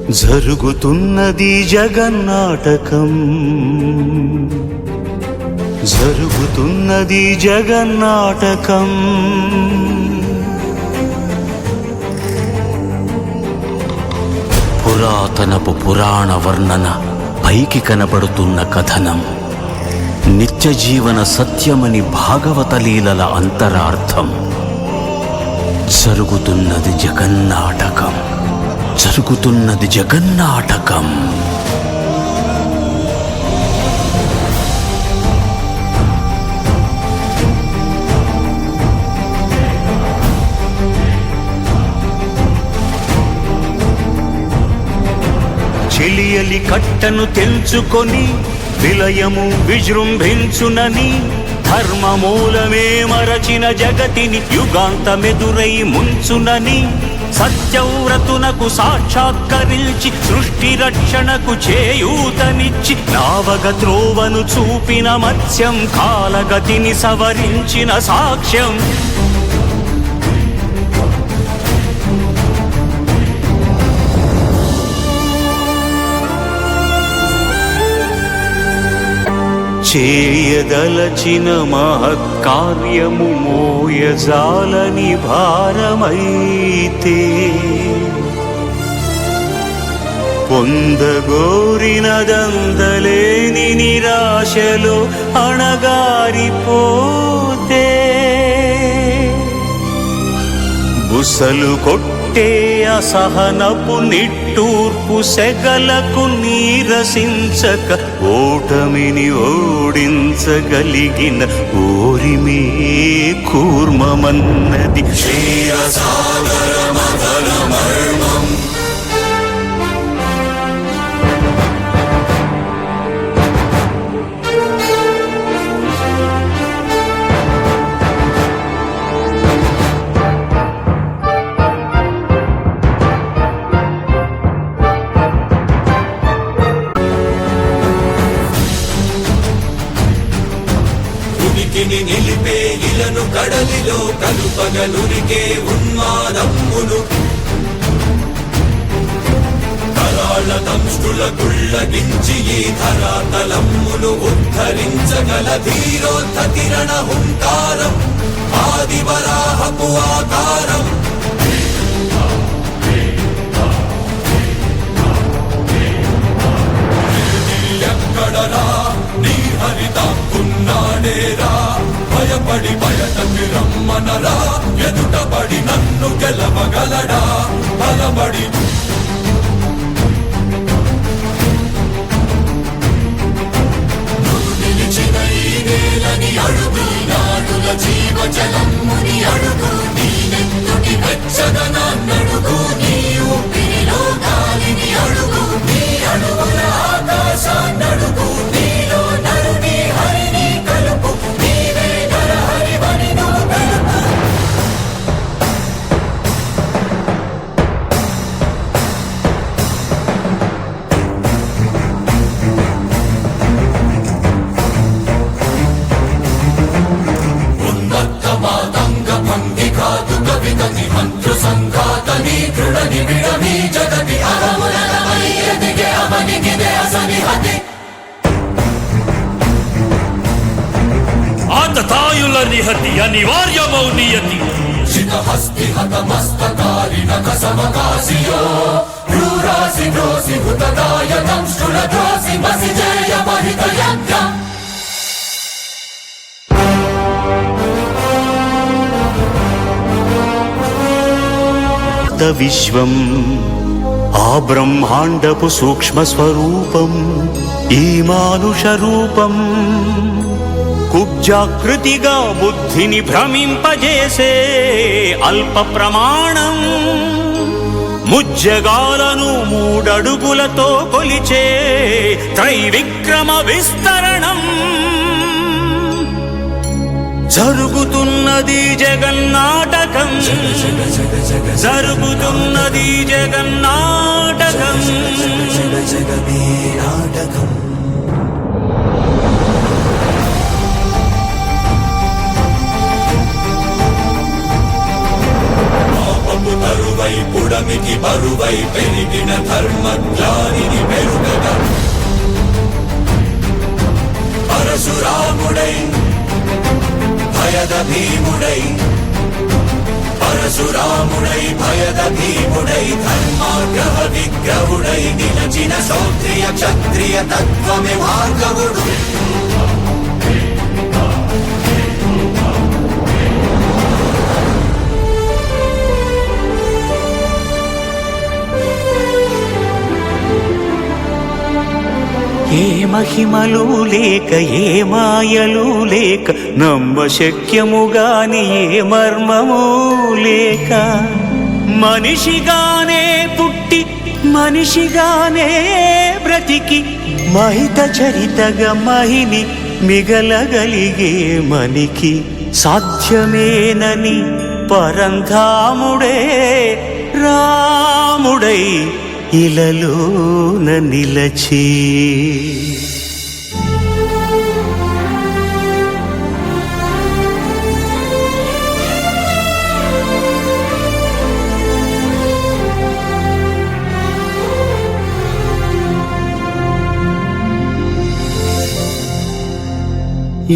జరుగుతున్నది జగన్నాటకం, జరుగుతున్నది జగన్నాటకం. పురాతనపు పురాణ వర్ణన, పైకి కనబడుతున్న కథనం, నిత్య జీవన సత్యమని భాగవత లీలల అంతరార్థం. జరుగుతున్నది జగన్నాటకం, జరుగుతున్నది జగన్నాటకం. చెలియలి కట్టను తెంచుకొని విలయము విజృంభించునని, ధర్మమూలమే మరచిన జగతిని యుగాంతమెదురై ముంచునని, సత్యవ్రతునకు సాక్షాత్కరించి సృష్టి రక్షణకు చేయూతనిచ్చి, నావగ త్రోవను చూపిన మత్స్యం, కాలగతిని సవరించిన సాక్ష్యం. చేయదలచిన మహత్కార్యము మోయజాలని భారమైతే, పొందగోరినదందలేని నిరాశలో అణగారిపోతే, బుసలు కొట్టే అసహనపు నిట్టూర్పు సెగలకు నీరసించక, ఓటమిని ఓడించగలిగిన ఓరిమే కూర్మమన్నది క్షీరసాగరమర్మం. నిలిపే ఇలను కడలిలో కలుపగలురికే ఉన్మాదమ్మును, కరాళ దంష్టుల గుళ్ళగించి ఈ ధరాతలమ్మును ఉద్ధరించగల ధీరోద్ధ కిరణ హుంకారం, ఆదివరాహపు ఆకారం. ఎక్కడరా నీ హరితాకున్నాడేరా, భయపడి బయటకి రమ్మనరా, ఎదుటబడి నన్ను గెలవగలడా, బలబడి నువ్వు నిలిచిన ఈ నేలని అడుగు, నాడుల జీవజలమ్ముని అడుగు, నీ నెత్తుటి వెచ్చదనాన్నడుగు, నీ ఊపిరిలో గాలిని అడుగు, నీ అడుగుల ఆకాశాన్నడుగు, నీలో నరుని హరిని కలుపు, నీవే నరహరివని నువ్వు కలుపు. ఉన్మత్త మాతంగ భంగి కాదు కవిగతి మంత్రు సంఘాతని దృఢని విడమి జగతి అరములమై ఎదిగే అవనిగిదే అసనిహతి. ఆతతాయుల నిహతి అనివార్యమౌ నియతి, శితహస్తి హతమస్తకారిణ కసమకాశియో, భ్రూరాసి భ్రోసి హుతదాయ దంష్టుల ద్రోసి మసి జయ మహిత యజ్ఞం. విశ్వం ఆ బ్రహ్మాండపు సూక్ష్మ స్వరూపం, ఈ మానుష రూపం కుబ్జాకృతిగా బుద్ధిని భ్రమింపజేసే అల్ప ప్రమాణం, ముజ్జగాలను మూడడుగులతో కొలిచే త్రైవిక్రమ విస్తరణం. జరుగుతున్నది జగన్నాటకం, జరుగుతున్నది జగన్నాటకం. తరువై పుడమికి బరువై పెరిగిన ధర్మజ్ఞానిని పెరుగగా పరశురాముడై భయద భీముడై పరశురాముడై భయద భీముడై ధర్మాగ్రహ విగ్రహుడై నిలచిన క్షౌత్రియ క్షత్రియ తత్వమే భార్గవుడు ఏ మహిమలు లేక ఏ మాయలు లేక నమ్మశక్యముగాని ఏ మర్మము లేక మనిషిగానే పుట్టి మనిషిగానే బ్రతికి మహిత చరితగా మహిని మిగలగలిగే మనికి సాధ్యమేనని పరంధాముడే రాముడై ఇలలోన నిలచి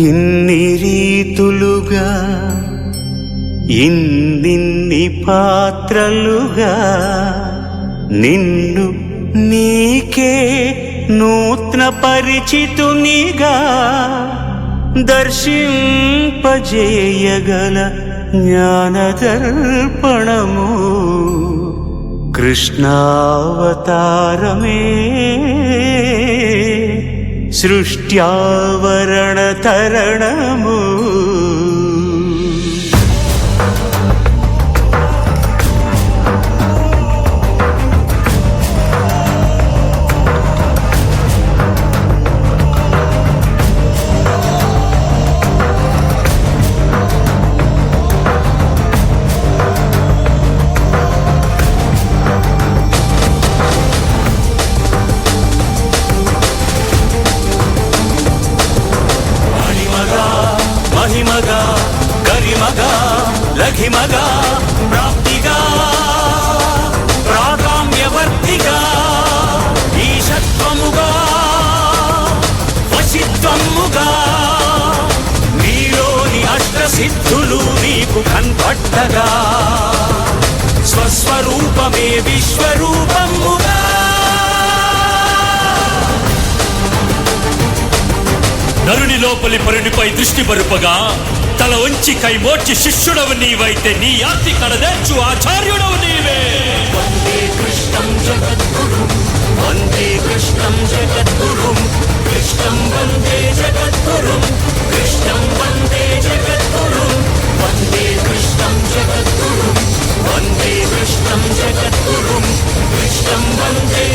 ఇన్ని రీతులుగా ఇన్నిన్ని పాత్రలుగా నిన్ను నీకే నూత్న పరిచితునిగా దర్శింపజేయగల జ్ఞానదర్పణము కృష్ణావతారమే సృష్ట్యావరణ తరణము మహిమగా గరిమగా లఘిమగా ప్రాప్తిగా ప్రాగామ్యవర్తిగా ఈశత్వముగా వశిత్వముగా నీలోని అష్టసిద్ధులు నీకు కన్పట్టగా స్వస్వరూపమే విశ్వరూపముగా నరుని లోపలి పరునిపై దృష్టి పరుపగా తల వంచి కైమోర్చి శిష్యుడవు నీవైతే నీ ఆర్తి కడదేర్చు ఆచార్యుడవు నీవే వందే కృష్ణం జగద్గురుం వందే కృష్ణం జగద్గురుం కృష్ణం వందే జగద్గురుం కృష్ణం వందే జగద్గురుం వందే కృష్ణం జగద్గురుం వందే కృష్ణం జగద్గురుం కృష్ణం వందే